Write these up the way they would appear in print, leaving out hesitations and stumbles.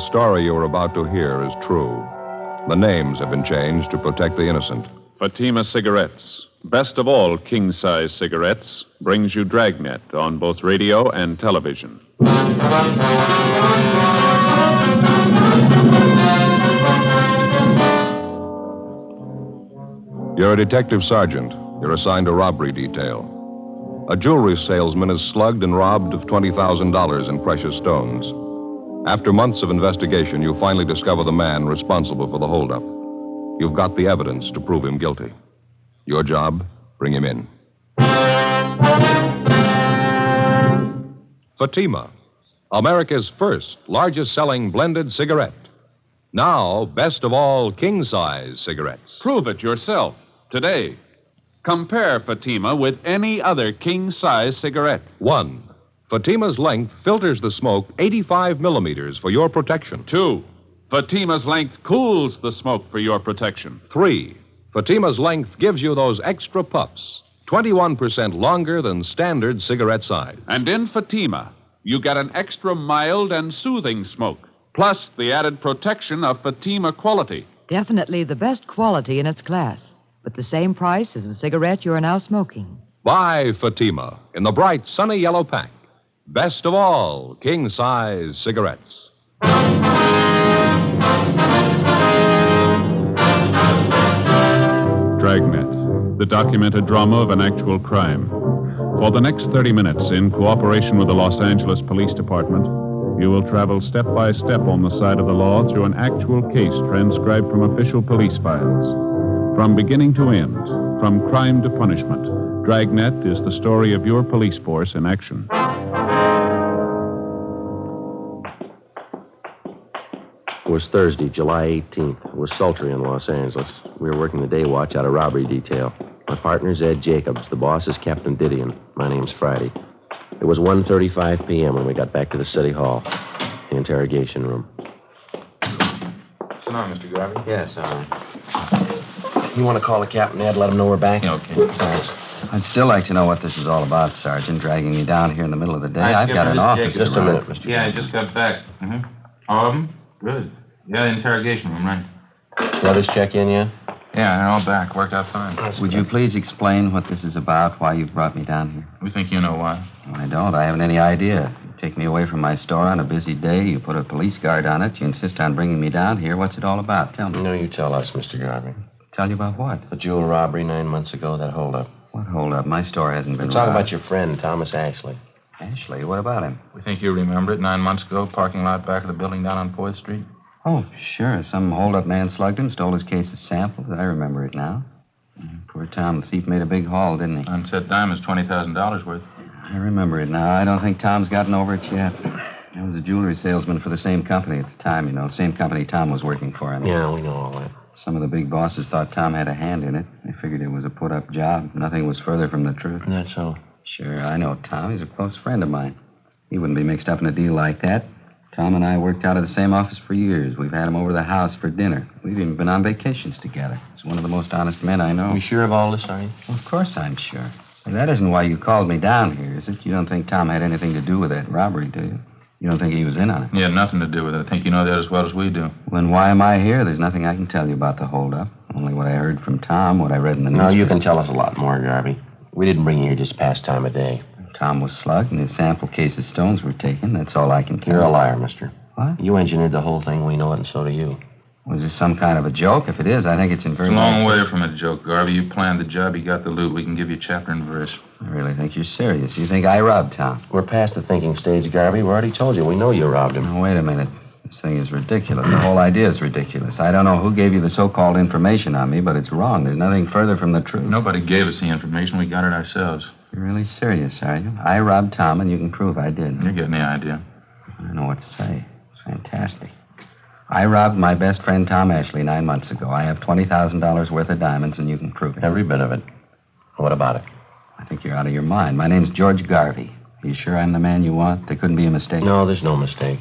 the story you are about to hear is true. The names have been changed to protect the innocent. Fatima Cigarettes, best of all king-size cigarettes, brings you Dragnet on both radio and television. You're a detective sergeant. You're assigned to robbery detail. A jewelry salesman is slugged and robbed of $20,000 in precious stones. After months of investigation, you finally discover the man responsible for the holdup. You've got the evidence to prove him guilty. Your job, bring him in. Fatima, America's first largest-selling blended cigarette. Now, best of all king-size cigarettes. Prove it yourself today. Compare Fatima with any other king-size cigarette. 1. Fatima's length filters the smoke 85 millimeters for your protection. 2. Fatima's length cools the smoke for your protection. 3. Fatima's length gives you those extra puffs, 21% longer than standard cigarette size. And in Fatima, you get an extra mild and soothing smoke, plus the added protection of Fatima quality. Definitely the best quality in its class, but the same price as the cigarette you are now smoking. Buy Fatima in the bright, sunny yellow pack. Best of all king-size cigarettes. Dragnet, the documented drama of an actual crime. For the next 30 minutes, in cooperation with the Los Angeles Police Department, you will travel step by step on the side of the law through an actual case transcribed from official police files. From beginning to end, from crime to punishment, Dragnet is the story of your police force in action. It was Thursday, July 18th. It was sultry in Los Angeles. We were working the day watch out of robbery detail. My partner's Ed Jacobs. The boss is Captain Didion. My name's Friday. It was 1:35 p.m. when we got back to the city hall, the interrogation room. Sit down, Mr. Garvey. Yes, You want to call the captain, Ed? Let him know we're back? Yeah, okay. Thanks. I'd still like to know what this is all about, Sergeant, dragging me down here in the middle of the day. I've got an office. Just a minute, Mr. Yeah, I just got back. Mm-hmm. All of them? Good. Yeah, the interrogation room, right. The others check in yet? Yeah, they're all back. Worked out fine. Would you please explain what this is about, why you've brought me down here? We think you know why. Well, I don't. I haven't any idea. You take me away from my store on a busy day. You put a police guard on it. You insist on bringing me down here. What's it all about? Tell me. No, you tell us, Mr. Garvey. Tell you about what? The jewel robbery 9 months ago, that holdup. What holdup? My store hasn't been We're talking robbed. about your friend, Thomas Ashley. Ashley? What about him? We think you remember it 9 months ago, parking lot back of the building down on 4th Street. Oh, sure. Some hold-up man slugged him, stole his case of samples. I remember it now. Poor Tom, the thief made a big haul, didn't he? Unset diamonds, $20,000 worth. I remember it now. I don't think Tom's gotten over it yet. I was a jewelry salesman for the same company at the time, you know. Same company Tom was working for. Yeah, we know all that. Some of the big bosses thought Tom had a hand in it. They figured it was a put-up job. Nothing was further from the truth. That's so. Sure, I know Tom. He's a close friend of mine. He wouldn't be mixed up in a deal like that. Tom and I worked out of the same office for years. We've had him over the house for dinner. We've even been on vacations together. He's one of the most honest men I know. You sure of all this, are you? Well, of course I'm sure. Hey, that isn't why you called me down here, is it? You don't think Tom had anything to do with that robbery, do you? You don't think he was in on it? He had nothing to do with it. I think you know that as well as we do. Then why am I here? There's nothing I can tell you about the holdup. Only what I heard from Tom, what I read in the news. No, you can tell us a lot more, Garvey. We didn't bring you here just past time of day. Tom was slugged and his sample case of stones were taken. That's all I can tell you. You're a liar, mister. What? You engineered the whole thing. We know it, and so do you. Was this some kind of a joke? If it is, I think it's in very... It's a long way from a joke, Garvey. You planned the job. You got the loot. We can give you chapter and verse. I really think you're serious. You think I robbed Tom? We're past the thinking stage, Garvey. We already told you. We know you robbed him. Now, wait a minute. This thing is ridiculous. The whole idea is ridiculous. I don't know who gave you the so-called information on me, but it's wrong. There's nothing further from the truth. Nobody gave us the information. We got it ourselves. You're really serious, are you? I robbed Tom, and you can prove I did. You're getting the idea. I don't know what to say. It's fantastic. I robbed my best friend Tom Ashley 9 months ago. I have $20,000 worth of diamonds, and you can prove it. Every bit of it. What about it? I think you're out of your mind. My name's George Garvey. Are you sure I'm the man you want? There couldn't be a mistake. No, there's no mistake.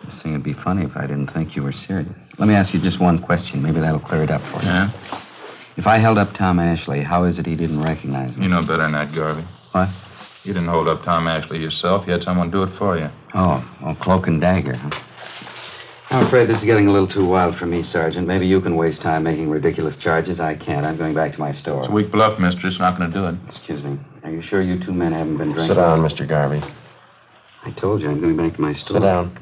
This thing would be funny if I didn't think you were serious. Let me ask you just one question. Maybe that'll clear it up for you. Yeah? If I held up Tom Ashley, how is it he didn't recognize me? You know better than that, Garvey. What? You didn't hold up Tom Ashley yourself. You had someone do it for you. Oh, cloak and dagger, huh? I'm afraid this is getting a little too wild for me, Sergeant. Maybe you can waste time making ridiculous charges. I can't. I'm going back to my store. It's a weak bluff, mister. It's not going to do it. Excuse me. Are you sure you two men haven't been drinking? Sit down, Mr. Garvey. I told you I'm going back to my store. Sit down.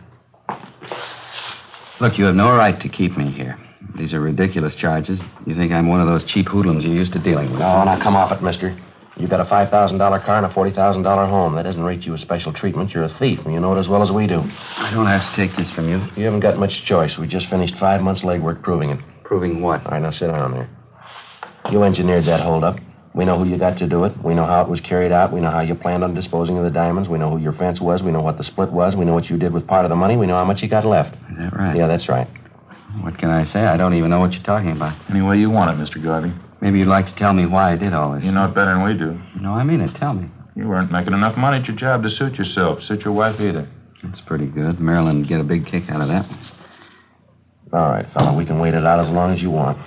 Look, you have no right to keep me here. These are ridiculous charges. You think I'm one of those cheap hoodlums you're used to dealing with. No, now come off it, mister. You got a $5,000 car and a $40,000 home. That doesn't rate you as special treatment. You're a thief, and you know it as well as we do. I don't have to take this from you. You haven't got much choice. We just finished 5 months' legwork proving it. Proving what? All right, now sit down there. You engineered that holdup. We know who you got to do it. We know how it was carried out. We know how you planned on disposing of the diamonds. We know who your fence was. We know what the split was. We know what you did with part of the money. We know how much you got left. Is that right? Yeah, that's right. What can I say? I don't even know what you're talking about. Any way you want it, Mr. Garvey. Maybe you'd like to tell me why I did all this. You know it better than we do. No, I mean it. Tell me. You weren't making enough money at your job to suit yourself, suit your wife either. That's pretty good. Marilyn would get a big kick out of that one. All right, fella, we can wait it out as long as you want.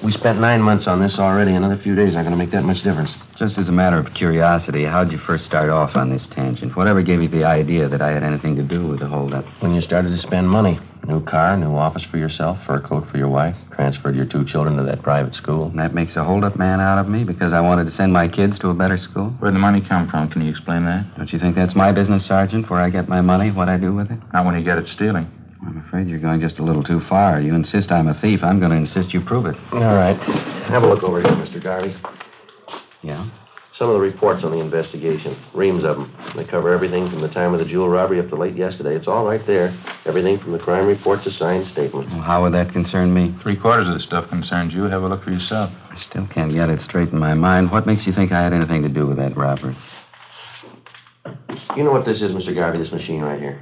We spent 9 months on this already. Another few days aren't going to make that much difference. Just as a matter of curiosity, how'd you first start off on this tangent? Whatever gave you the idea that I had anything to do with the holdup? When you started to spend money. New car, new office for yourself, fur coat for your wife, transferred your 2 children to that private school. And that makes a holdup man out of me because I wanted to send my kids to a better school? Where'd the money come from? Can you explain that? Don't you think that's my business, Sergeant, where I get my money, what I do with it? Not when you get it stealing. I'm afraid you're going just a little too far. You insist I'm a thief. I'm going to insist you prove it. All right. Have a look over here, Mr. Garvey. Yeah? Some of the reports on the investigation. Reams of them. They cover everything from the time of the jewel robbery up to late yesterday. It's all right there. Everything from the crime report to signed statements. Well, how would that concern me? 3/4 of the stuff concerns you. Have a look for yourself. I still can't get it straight in my mind. What makes you think I had anything to do with that robbery? You know what this is, Mr. Garvey, this machine right here?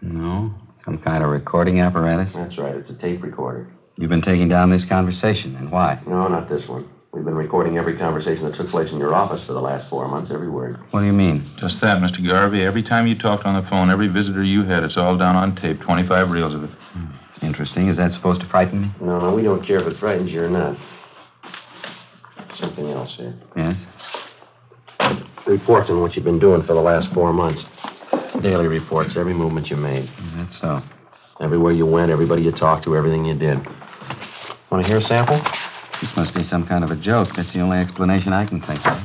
No? Some kind of recording apparatus? That's right. It's a tape recorder. You've been taking down this conversation, and why? No, not this one. We've been recording every conversation that took place in your office for the last 4 months, every word. What do you mean? Just that, Mr. Garvey. Every time you talked on the phone, every visitor you had, it's all down on tape. 25 reels of it. Interesting. Is that supposed to frighten me? No, we don't care if it frightens you or not. Something else here. Yes? Reports on what you've been doing for the last 4 months. Daily reports, every movement you made. That's so. Everywhere you went, everybody you talked to, everything you did. Want to hear a sample? This must be some kind of a joke. That's the only explanation I can think of.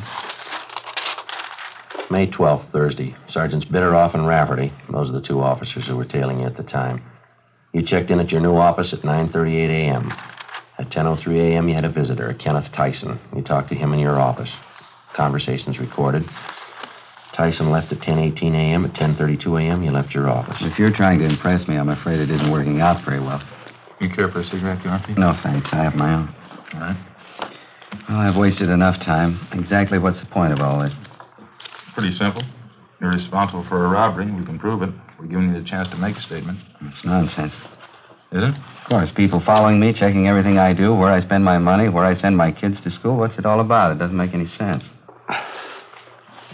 May 12th, Thursday. Sergeants Bitteroff and Rafferty. Those are the 2 officers who were tailing you at the time. You checked in at your new office at 9:38 a.m. At 10:03 a.m., you had a visitor, Kenneth Tyson. You talked to him in your office. Conversations recorded. Tyson left at 10:18 a.m. At 10:32 a.m., you left your office. If you're trying to impress me, I'm afraid it isn't working out very well. You care for a cigarette, Garvey? No, thanks. I have my own. All right. Well, I've wasted enough time. Exactly what's the point of all this? Pretty simple. You're responsible for a robbery. We can prove it. We're giving you the chance to make a statement. It's nonsense. Is it? Of course, people following me, checking everything I do, where I spend my money, where I send my kids to school. What's it all about? It doesn't make any sense.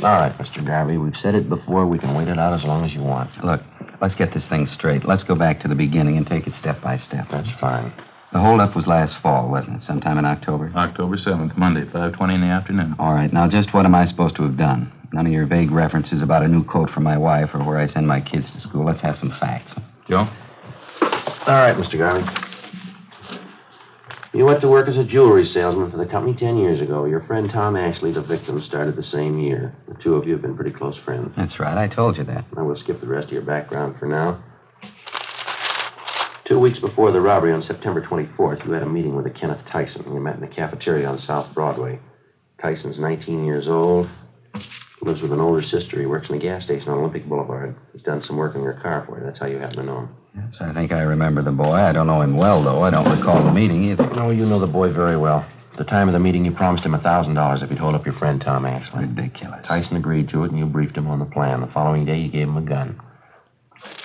All right, Mr. Garvey, we've said it before. We can wait it out as long as you want. Look, let's get this thing straight. Let's go back to the beginning and take it step by step. That's fine. The holdup was last fall, wasn't it? Sometime in October? October 7th, Monday, 5:20 in the afternoon. All right, now just what am I supposed to have done? None of your vague references about a new coat for my wife or where I send my kids to school. Let's have some facts. Joe? All right, Mr. Garvey. You went to work as a jewelry salesman for the company 10 years ago. Your friend Tom Ashley, the victim, started the same year. The 2 of you have been pretty close friends. That's right, I told you that. I will skip the rest of your background for now. 2 weeks before the robbery on September 24th, you had a meeting with a Kenneth Tyson. You met in the cafeteria on South Broadway. Tyson's 19 years old. Lives with an older sister. He works in a gas station on Olympic Boulevard. He's done some work on your car for you. That's how you happen to know him. Yes, I think I remember the boy. I don't know him well, though. I don't recall the meeting either. No, you know the boy very well. At the time of the meeting, you promised him $1,000 if he'd hold up your friend Tom Ashley. Ridiculous. Tyson agreed to it, and you briefed him on the plan. The following day, you gave him a gun.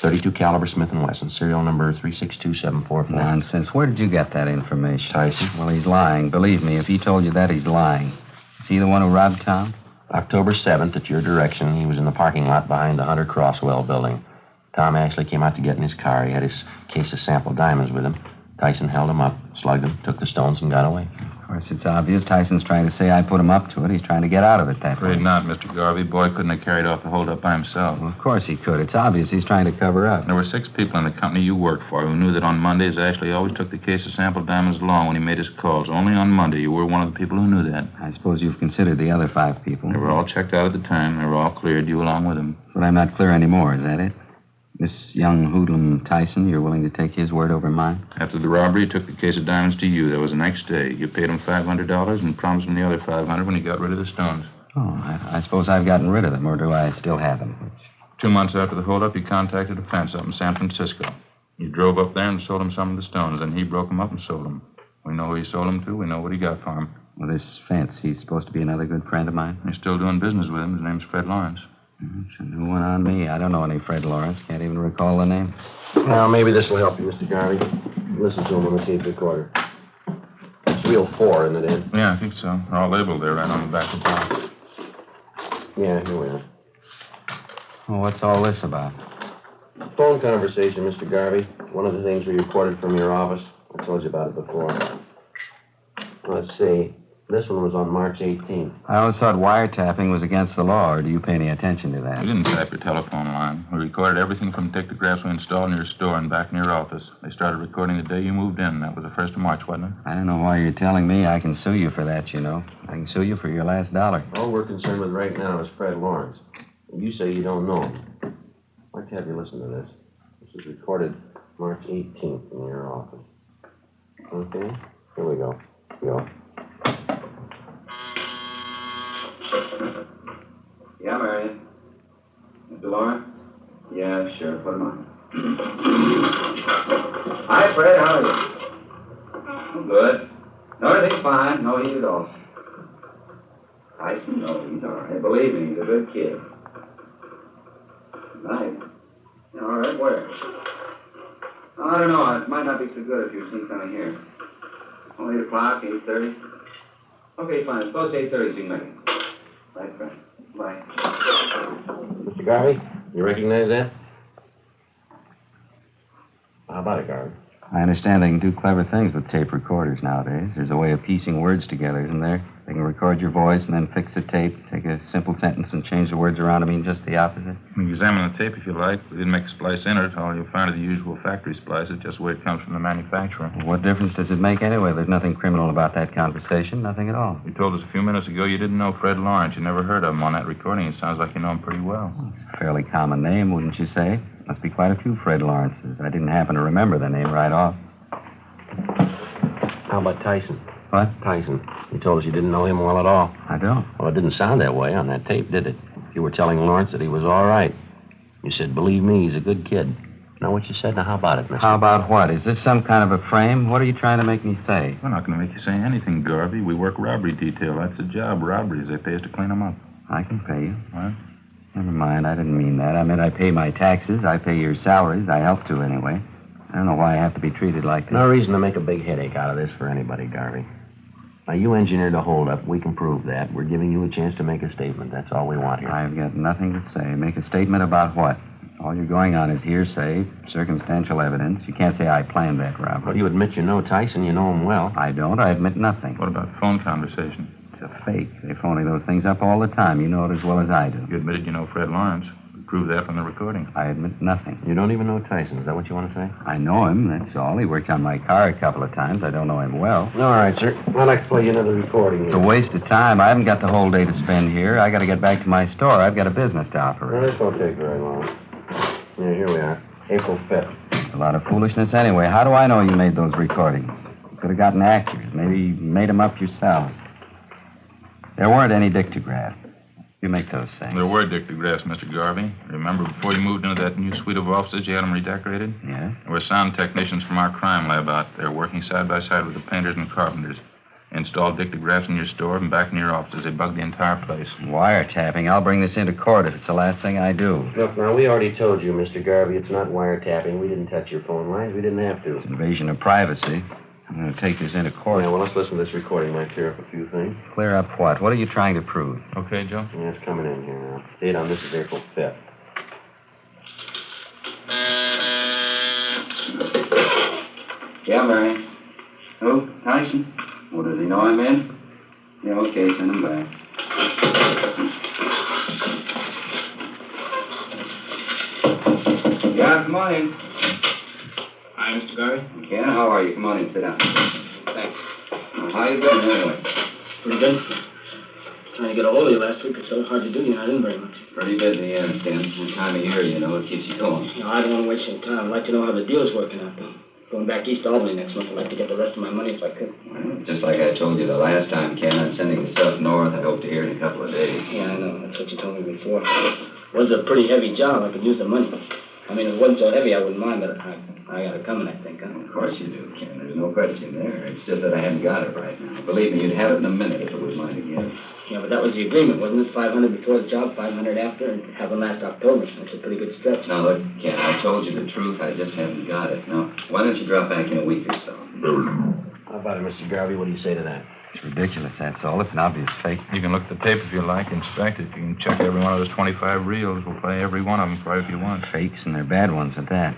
.32 caliber Smith & Wesson, serial number 362744. Nonsense. Where did you get that information? Tyson. Well, he's lying. Believe me, if he told you that, he's lying. Is he the one who robbed Tom? October 7th, at your direction, he was in the parking lot behind the Hunter Crosswell building. Tom Ashley came out to get in his car. He had his case of sample diamonds with him. Tyson held him up, slugged him, took the stones, and got away. Of course, it's obvious. Tyson's trying to say I put him up to it. He's trying to get out of it that way. Afraid not, Mr. Garvey. Boy couldn't have carried off the holdup by himself. Well, of course he could. It's obvious he's trying to cover up. There were 6 people in the company you worked for who knew that on Mondays Ashley always took the case of sample diamonds along when he made his calls. Only on Monday you were one of the people who knew that. I suppose you've considered the other 5 people. They were all checked out at the time. They were all cleared, you along with them. But I'm not clear anymore, is that it? This young hoodlum Tyson, you're willing to take his word over mine? After the robbery, he took the case of diamonds to you. That was the next day. You paid him $500 and promised him the other $500 when he got rid of the stones. Oh, I suppose I've gotten rid of them, or do I still have them? 2 months after the holdup, you contacted a fence up in San Francisco. You drove up there and sold him some of the stones, and he broke them up and sold them. We know who he sold them to. We know what he got for them. Well, this Fence, he's supposed to be another good friend of mine? You're still doing business with him. His name's Fred Lawrence. It's a new one on me. I don't know any Fred Lawrence. Can't even recall the name. Well, maybe this will help you, Mr. Garvey. Listen to him on the tape recorder. It's reel 4, isn't it, Ed? Yeah, I think so. They're all labeled there right on the back of the box. Yeah, here we are. Well, what's all this about? Phone conversation, Mr. Garvey. One of the things we recorded from your office. I told you about it before. Let's see. This one was on March 18th. I always thought wiretapping was against the law, or do you pay any attention to that? We didn't tap your telephone line. We recorded everything from dictographs we installed in your store and back in your office. They started recording the day you moved in. That was the 1st of March, wasn't it? I don't know why you're telling me. I can sue you for that, you know. I can sue you for your last dollar. All we're concerned with right now is Fred Lawrence. You say you don't know him. I'd like to have you listen to this. This was recorded March 18th in your office. Okay? Here we go. Go. Yeah, Marion. Mr. Lawrence? Yeah, sure. Put him on. Hi, Fred. How are you? I'm good. No, everything's fine. No heat at all. Tyson? No, he's all right. Believe me, he's a good kid. Nice. All right, where? I don't know. It might not be so good if you're seen coming here. Oh, 8 o'clock, 8:30. Okay, fine. Suppose 8:30 so you can make it. Right, Fred. Bye. Mr. Garvey, you recognize that? How about it, Garvey? I understand they can do clever things with tape recorders nowadays. There's a way of piecing words together, isn't there? They can record your voice and then fix the tape, take a simple sentence and change the words around to mean just the opposite. You can examine the tape if you like. We didn't make a splice in it. All you'll find are the usual factory splices, just the way it comes from the manufacturer. Well, what difference does it make anyway? There's nothing criminal about that conversation, nothing at all. You told us a few minutes ago you didn't know Fred Lawrence. You never heard of him on that recording. It sounds like you know him pretty well. It's a fairly common name, wouldn't you say? Must be quite a few Fred Lawrences. I didn't happen to remember the name right off. How about Tyson? What? Tyson. You told us you didn't know him well at all. I don't. Well, it didn't sound that way on that tape, did it? You were telling Lawrence that he was all right. You said, believe me, he's a good kid. Now, what you said, now how about it, mister? How about what? Is this some kind of a frame? What are you trying to make me say? We're not going to make you say anything, Garvey. We work robbery detail. That's the job, robberies. They pay us to clean them up. I can pay you. What? Never mind, I didn't mean that. I meant I pay my taxes, I pay your salaries. I help to, anyway. I don't know why I have to be treated like this. No reason to make a big headache out of this for anybody, Garvey. Now, you engineered a holdup. We can prove that. We're giving you a chance to make a statement. That's all we want here. I've got nothing to say. Make a statement about what? All you're going on is hearsay, circumstantial evidence. You can't say I planned that robbery. Well, you admit you know Tyson. You know him well. I don't. I admit nothing. What about phone conversation? It's a fake. They're phoning those things up all the time. You know it as well as I do. You admitted you know Fred Lawrence. We proved that from the recording. I admit nothing. You don't even know Tyson. Is that what you want to say? I know him, that's all. He worked on my car a couple of times. I don't know him well. All right, sir. I'd like to play you another recording. It's a waste of time. I haven't got the whole day to spend here. I got to get back to my store. I've got a business to Well, operate. this won't take very long. Yeah, here we are. April 5th. A lot of foolishness anyway. How do I know you made those recordings? You could have gotten actors. Maybe you made them up yourself. There weren't any dictographs. You make those things. There were dictographs, Mr. Garvey. Remember, before you moved into that new suite of offices, you had them redecorated? Yeah? There were sound technicians from our crime lab out there working side by side with the painters and carpenters. They installed dictographs in your store and back in your offices. They bugged the entire place. Wiretapping. I'll bring this into court if it's the last thing I do. Look, now, we already told you, Mr. Garvey, it's not wiretapping. We didn't touch your phone lines. We didn't have to. It's invasion of privacy. I'm going to take this into court. Yeah, well, let's listen to this recording. Might clear up a few things. Clear up what? What are you trying to prove? Okay, Joe? Yeah, it's coming in here now. Date on this is April 5th. Yeah, Marion. Who? Tyson? Well, does he know I'm in? Yeah, okay, send him back. Yeah, come on in. Hi, Mr. Garvey. Ken, how are you? Come on in, sit down. Thanks. Well, how you been anyway? Pretty good. Trying to get a hold of you last week. It's so hard to do. You're not in very much. Pretty busy, yeah, Ken. This time of year, you know, it keeps you going. No, I don't want to waste any time. I'd like to know how the deal's working out, though. Going back east to Albany next month. I'd like to get the rest of my money if I could. Well, just like I told you the last time, Ken, I'm sending the stuff north. I hope to hear in a couple of days. Yeah, I know. That's what you told me before. It was a pretty heavy job. I could use the money. I mean, if it wasn't so heavy, I wouldn't mind, but I got it coming, I think. Huh? Of course you do, Ken. There's no question there. It's just that I haven't got it right now. Believe me, you'd have it in a minute if it was mine again. Yeah, but that was the agreement, wasn't it? 500 before the job, 500 after, and have them last October. That's a pretty good stretch. Now, look, Ken, I told you the truth. I just haven't got it. Now, why don't you drop back in a week or so? How about it, Mr. Garvey? What do you say to that? It's ridiculous, that's all. It's an obvious fake. You can look at the tape if you like, inspect it. You can check every one of those 25 reels. We'll play every one of them for you if you want. Fakes, and they're bad ones at that.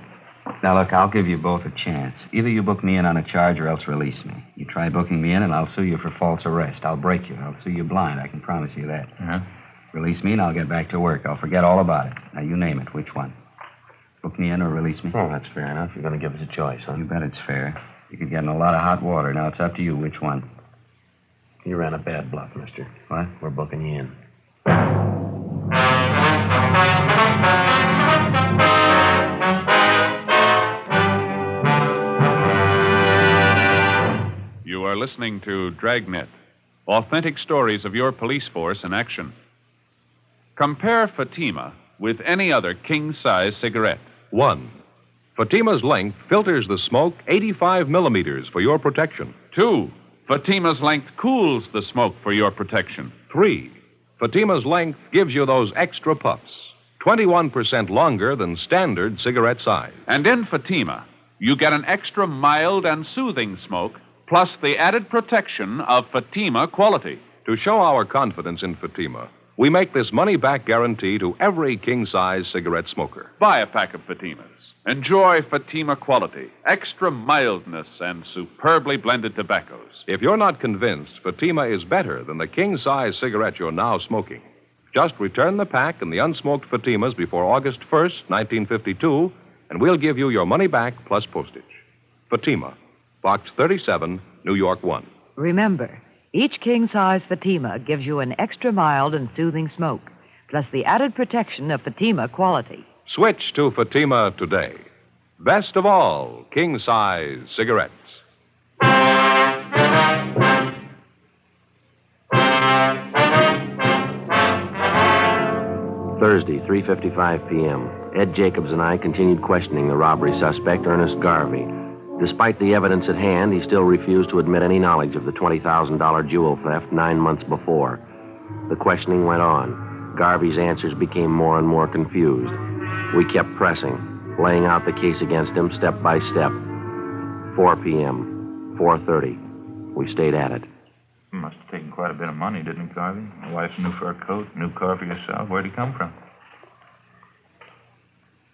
Now, look, I'll give you both a chance. Either you book me in on a charge or else release me. You try booking me in, and I'll sue you for false arrest. I'll break you. I'll sue you blind. I can promise you that. Uh-huh. Release me, and I'll get back to work. I'll forget all about it. Now, you name it. Which one? Book me in or release me? Oh, that's fair enough. You're going to give us a choice, huh? You bet it's fair. You could get in a lot of hot water. Now, it's up to you. Which one? You ran a bad bluff, mister. What? We're booking you in. You are listening to Dragnet, authentic stories of your police force in action. Compare Fatima with any other king-size cigarette. 1. Fatima's length filters the smoke 85 millimeters for your protection. 2. Fatima's length cools the smoke for your protection. 3. Fatima's length gives you those extra puffs, 21% longer than standard cigarette size. And in Fatima, you get an extra mild and soothing smoke, plus the added protection of Fatima quality. To show our confidence in Fatima, we make this money-back guarantee to every king-size cigarette smoker. Buy a pack of Fatimas. Enjoy Fatima quality, extra mildness, and superbly blended tobaccos. If you're not convinced Fatima is better than the king-size cigarette you're now smoking, just return the pack and the unsmoked Fatimas before August 1st, 1952, and we'll give you your money back plus postage. Fatima, Box 37, New York 1. Remember, each king-size Fatima gives you an extra mild and soothing smoke, plus the added protection of Fatima quality. Switch to Fatima today. Best of all, king-size cigarettes. Thursday, 3:55 p.m. Ed Jacobs and I continued questioning the robbery suspect, Ernest Garvey. Despite the evidence at hand, he still refused to admit any knowledge of the $20,000 jewel theft 9 months before. The questioning went on. Garvey's answers became more and more confused. We kept pressing, laying out the case against him step by step. 4 p.m., 4:30. We stayed at it. You must have taken quite a bit of money, didn't it, Garvey? A wife's new fur coat, new car for yourself. Where'd he come from?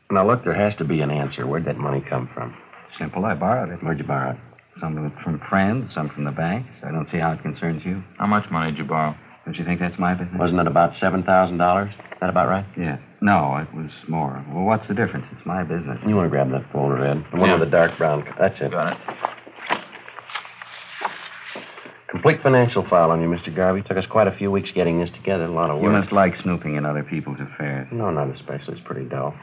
Now, look, there has to be an answer. Where'd that money come from? Simple. I borrowed it. Where'd you borrow it? Some of it from friends, some from the banks. I don't see how it concerns you. How much money did you borrow? Don't you think that's my business? Wasn't it about $7,000? Is that about right? Yeah. No, it was more. Well, what's the difference? It's my business. You want to grab that folder, Ed? The one Yeah. with the dark brown. That's it. Got it. Complete financial file on you, Mr. Garvey. Took us quite a few wews getting this together. A lot of work. You must like snooping in other people's affairs. No, not especially. It's pretty dull.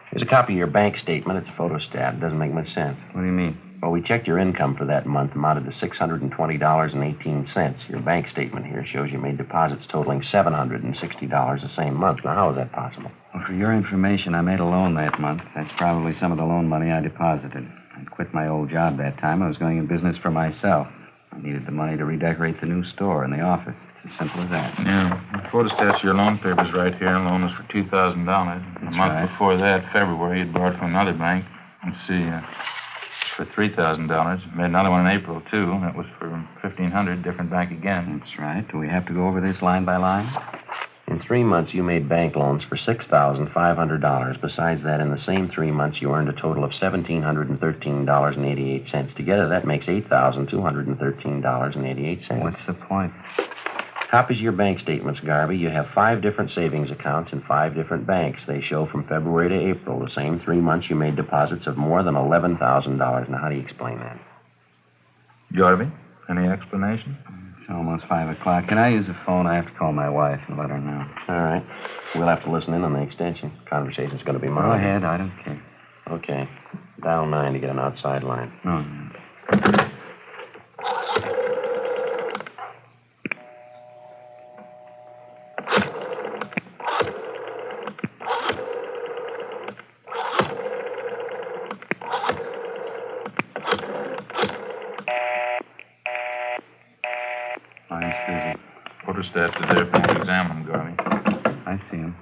Here's a copy of your bank statement. It's a photostat. It doesn't make much sense. What do you mean? Well, we checked your income for that month, amounted to $620.18. Your bank statement here shows you made deposits totaling $760 the same month. Now, how is that possible? Well, for your information, I made a loan that month. That's probably some of the loan money I deposited. I quit my old job that time. I was going in business for myself. I needed the money to redecorate the new store and the office. It's as simple as that. Yeah. The photostats of your loan papers right here. Loan was for $2,000. A month right. before that, February, you'd borrowed from another bank. Let's see, for $3,000. Made another one in April, too. That was for $1,500, different bank again. That's right. Do we have to go over this line by line? In 3 months, you made bank loans for $6,500. Besides that, in the same 3 months, you earned a total of $1,713.88. Together, that makes $8,213.88. What's the point? Copies of your bank statements, Garvey. You have 5 different savings accounts in 5 different banks. They show from February to April, the same 3 months, you made deposits of more than $11,000. Now, how do you explain that? Garvey, any explanation? It's almost 5 o'clock. Can I use the phone? I have to call my wife and let her know. All right. We'll have to listen in on the extension. Conversation's going to be mine. Go ahead. I don't care. Okay. Dial 9 to get an outside line. No. Line's busy. Quarterstaff is there for you to examine him, Garvey. I see him.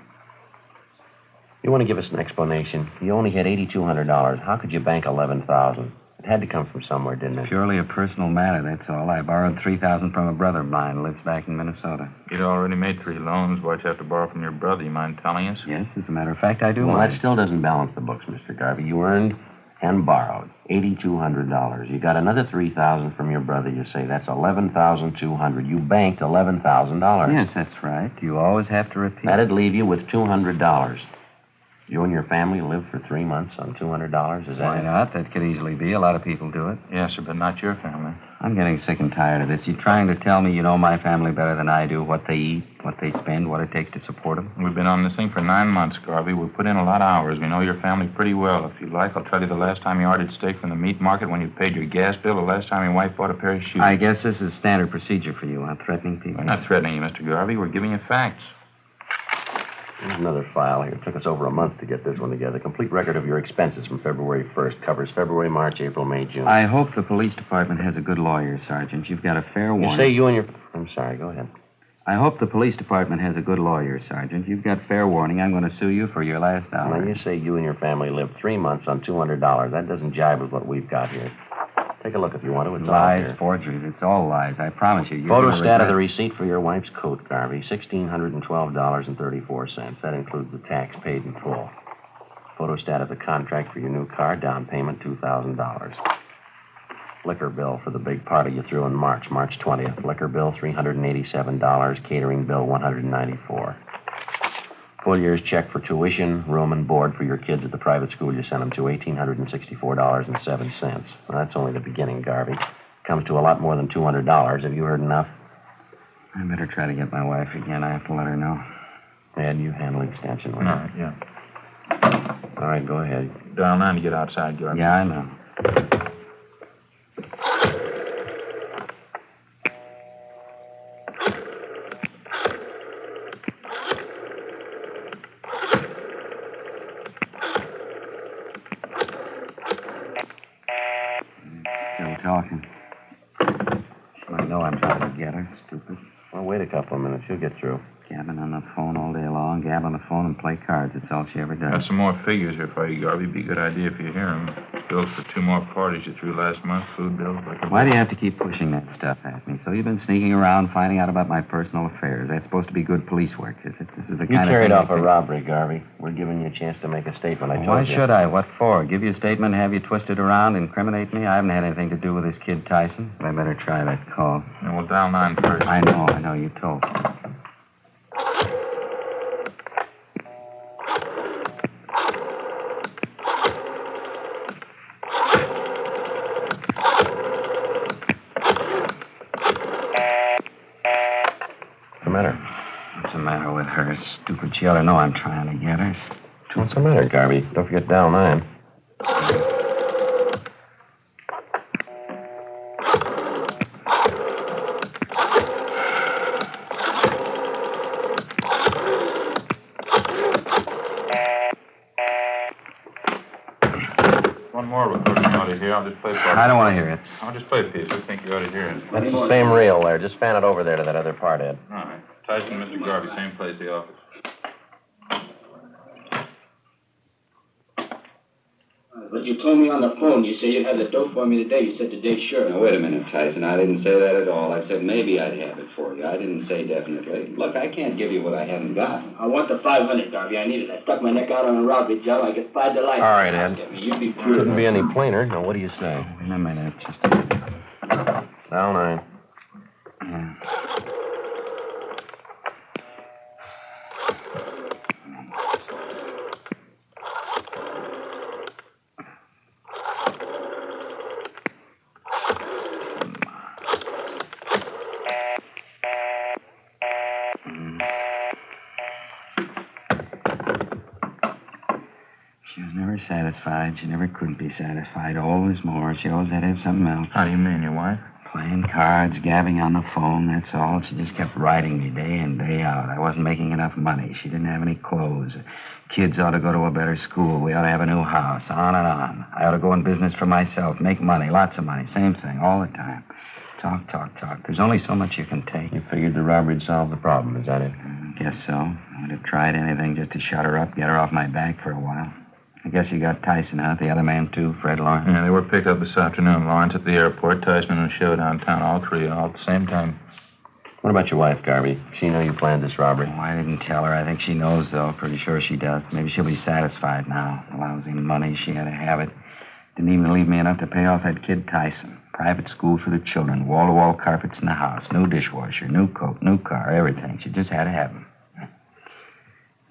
You want to give us an explanation? You only had $8,200. How could you bank $11,000? It had to come from somewhere, didn't it? Purely a personal matter, that's all. I borrowed $3,000 from a brother of mine who lives back in Minnesota. You'd already made 3 loans. Why'd you have to borrow from your brother? You mind telling us? Yes, as a matter of fact, I do. Well, mind. that still doesn't balance the books, Mr. Garvey. You earned and borrowed $8,200. You got another $3,000 from your brother, you say. That's $11,200. You banked $11,000. Yes, that's right. You always have to repeat. That'd leave you with $200. You and your family live for 3 months on $200? Is that Why it? not? That could easily be. A lot of people do it. Yes, sir, but not your family. I'm getting sick and tired of this. You trying to tell me you know my family better than I do, what they eat, what they spend, what it takes to support them? We've been on this thing for 9 months, Garvey. We've put in a lot of hours. We know your family pretty well. If you like, I'll tell you the last time you ordered steak from the meat market when you paid your gas bill, the last time your wife bought a pair of shoes. I guess this is standard procedure for you, huh? Threatening people. We're not threatening you, Mr. Garvey. We're giving you facts. Here's another file here. It took us over a month to get this one together. Complete record of your expenses from February 1st. Covers February, March, April, May, June. I hope the police department has a good lawyer, Sergeant. You've got a fair warning. You say you and your... I'm sorry, go ahead. I hope the police department has a good lawyer, Sergeant. You've got fair warning. I'm going to sue you for your last Now, dollar. you say you and your family lived 3 months on $200. That doesn't jibe with what we've got here. Take a look if you want to. It's all Lies, here. forgeries. It's all lies. I promise you. You're gonna Photostat of the regret- receipt for your wife's coat, Garvey. $1,612.34. That includes the tax paid in full. Photostat of the contract for your new car. Down payment, $2,000. Liquor bill for the big party you threw in March, March 20th. Liquor bill, $387. Catering bill, $194. Full year's check for tuition, room, and board for your kids at the private school you sent them to, $1,864.07. Well, that's only the beginning, Garvey. Comes to a lot more than $200. Have you heard enough? I better try to get my wife again. I have to let her know. And you handle extension, will All you? right, yeah. All right, go ahead. Dial 9 to get outside, Garvey. Yeah, I know. Still talking. She might know I'm trying to get her. Stupid. Well, wait a couple of minutes. She'll get through. Gabbing on the phone all day long. Gab on the phone and play cards. That's all she ever does. Got some more figures here for you, Garvey. Be a good idea if you hear them. Bills for 2 more parties you threw last month. Food bills, liquor Why do bills. you have to keep pushing that stuff at me? So you've been sneaking around, finding out about my personal affairs. That's supposed to be good police work, is it? This is the You kind carried of off thing a robbery, Garvey. We're giving you a chance to make a statement. I told Why you. should I? What for? Give you a statement, have you twisted around, incriminate me? I haven't had anything to do with this kid Tyson. I better try that call. And we'll dial 9 first. I know. You told me. What's the matter? What's the matter with her? Stupid. She ought to know I'm trying to get her. What's the matter, Garvey? Don't forget dial 9. One more recording you ought to hear. I'll just play part. I don't want to hear it. I'll just play a piece. I think you ought to hear it. That's the same reel there. Just fan it over there to that other part, Ed. All right. Tyson, Mr. Garvey, same place, the office. But you told me on the phone, you said you'd have the dope for me today. You said today, sure. Now, wait a minute, Tyson. I didn't say that at all. I said maybe I'd have it for you. I didn't say definitely. Look, I can't give you what I haven't got. I want the 500, Garvey. I need it. I stuck my neck out on a robbery job. I get 5 to life. All right, Ed. You'd be Couldn't be any plainer. Now, what do you say? Wait a minute, just a minute. Down 9. Yeah. She was never satisfied. She never could be satisfied. Always more. She always had to have something else. How do you mean, your wife? Playing cards, gabbing on the phone, that's all. She just kept writing me day in, day out. I wasn't making enough money. She didn't have any clothes. Kids ought to go to a better school. We ought to have a new house. On and on. I ought to go in business for myself, make money, lots of money. Same thing, all the time. Talk, talk, talk. There's only so much you can take. You figured the robbery'd solve the problem, is that it? Guess so. I'd have tried anything just to shut her up, get her off my back for a while. I guess you got Tyson, huh? The other man, too, Fred Lawrence? Yeah, they were picked up this afternoon. Lawrence at the airport, Tyson and Show downtown, all three, all at the same time. What about your wife, Garvey? She know you planned this robbery. Oh, I didn't tell her. I think she knows, though. Pretty sure she does. Maybe she'll be satisfied now. The lousy money, she had to have it. Didn't even leave me enough to pay off that kid Tyson. Private school for the children. Wall-to-wall carpets in the house. New dishwasher, new coat, new car, everything. She just had to have them.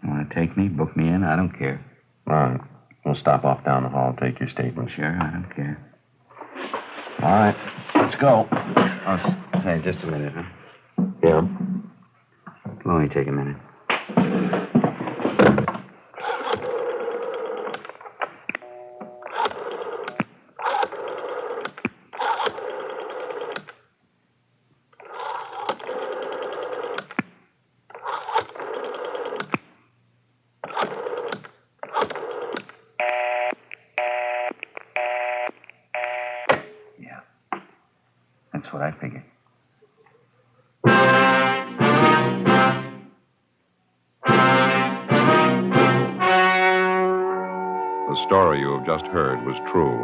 You want to take me, book me in? I don't care. All right. We'll stop off down the hall, take your statement. Sure, I don't care. All right. Let's go. Oh, say, just a minute, huh? Yeah. It'll only take a minute. That's what I figured. The story you have just heard was true.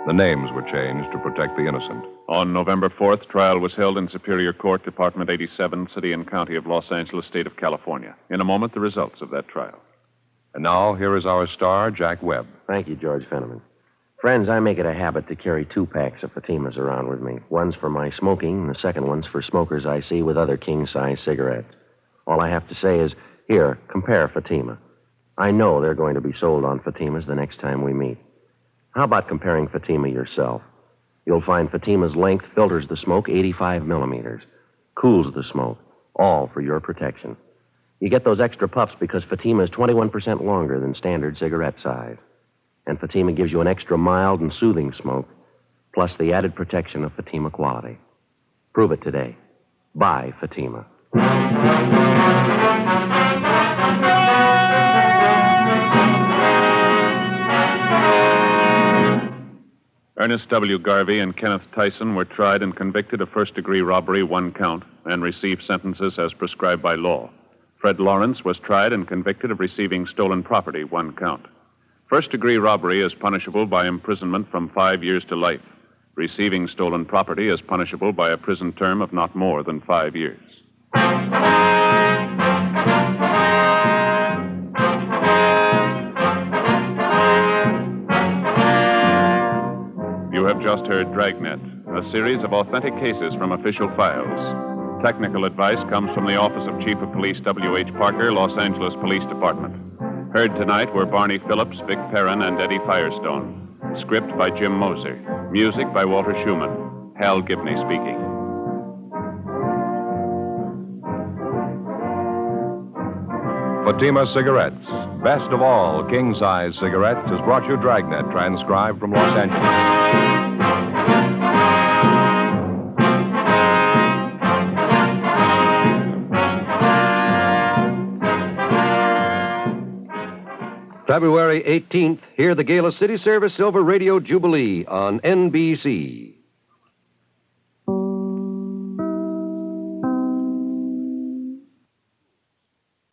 The names were changed to protect the innocent. On November 4th, trial was held in Superior Court, Department 87, City and County of Los Angeles, State of California. In a moment, the results of that trial. And now, here is our star, Jack Webb. Thank you, George Fenneman. Friends, I make it a habit to carry 2 packs of Fatimas around with me. One's for my smoking, and the second one's for smokers I see with other king-size cigarettes. All I have to say is, here, compare Fatima. I know they're going to be sold on Fatimas the next time we meet. How about comparing Fatima yourself? You'll find Fatima's length filters the smoke 85 millimeters, cools the smoke, all for your protection. You get those extra puffs because Fatima is 21% longer than standard cigarette size. And Fatima gives you an extra mild and soothing smoke, plus the added protection of Fatima quality. Prove it today. Buy Fatima. Ernest W. Garvey and Kenneth Tyson were tried and convicted of first-degree robbery, 1 count, and received sentences as prescribed by law. Fred Lawrence was tried and convicted of receiving stolen property, 1 count. First-degree robbery is punishable by imprisonment from 5 years to life. Receiving stolen property is punishable by a prison term of not more than 5 years. You have just heard Dragnet, a series of authentic cases from official files. Technical advice comes from the Office of Chief of Police W.H. Parker, Los Angeles Police Department. Heard tonight were Barney Phillips, Vic Perrin, and Eddie Firestone. Script by Jim Moser. Music by Walter Schumann. Hal Gibney speaking. Fatima Cigarettes, best of all king-size cigarettes, has brought you Dragnet, transcribed from Los Angeles. February 18th, hear the Gala City Service Silver Radio Jubilee on NBC.